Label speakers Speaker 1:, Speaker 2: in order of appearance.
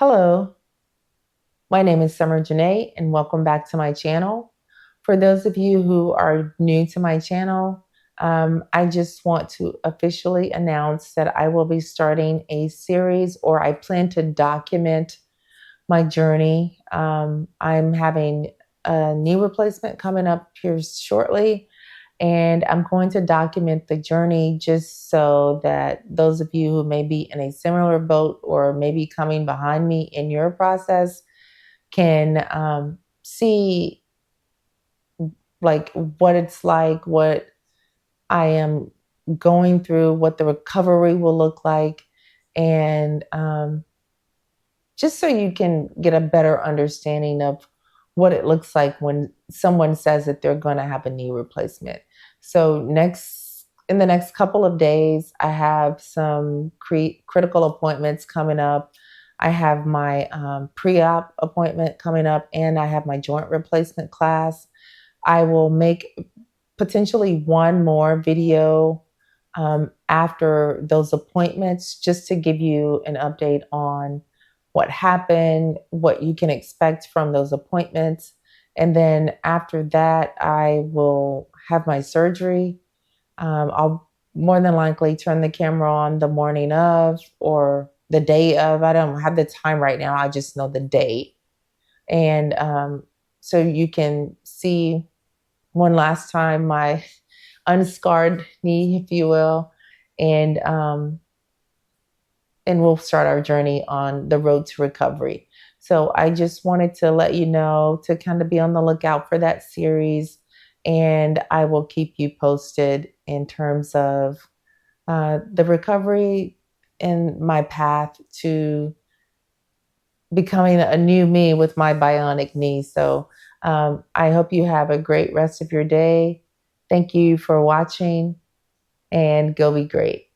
Speaker 1: Hello, my name is Summer Janae and welcome back to my channel. For those of you who are new to my channel, I just want to officially announce that I will be starting a series, or I plan to document my journey. I'm having a knee replacement coming up here shortly, and I'm going to document the journey just so that those of you who may be in a similar boat or maybe coming behind me in your process can see like what it's like, what I am going through, what the recovery will look like, and just so you can get a better understanding of what it looks like when someone says that they're going to have a knee replacement. So in the next couple of days, I have some critical appointments coming up. I have my pre-op appointment coming up, and I have my joint replacement class. I will make potentially one more video after those appointments, just to give you an update on what happened, what you can expect from those appointments. And then after that, I will have my surgery. I'll more than likely turn the camera on the morning of or the day of. I don't have the time right now. I just know the date. And so you can see one last time my unscarred knee, if you will, and we'll start our journey on the road to recovery. So I just wanted to let you know to kind of be on the lookout for that series, and I will keep you posted in terms of the recovery and my path to becoming a new me with my bionic knee. So I hope you have a great rest of your day. Thank you for watching, and go be great.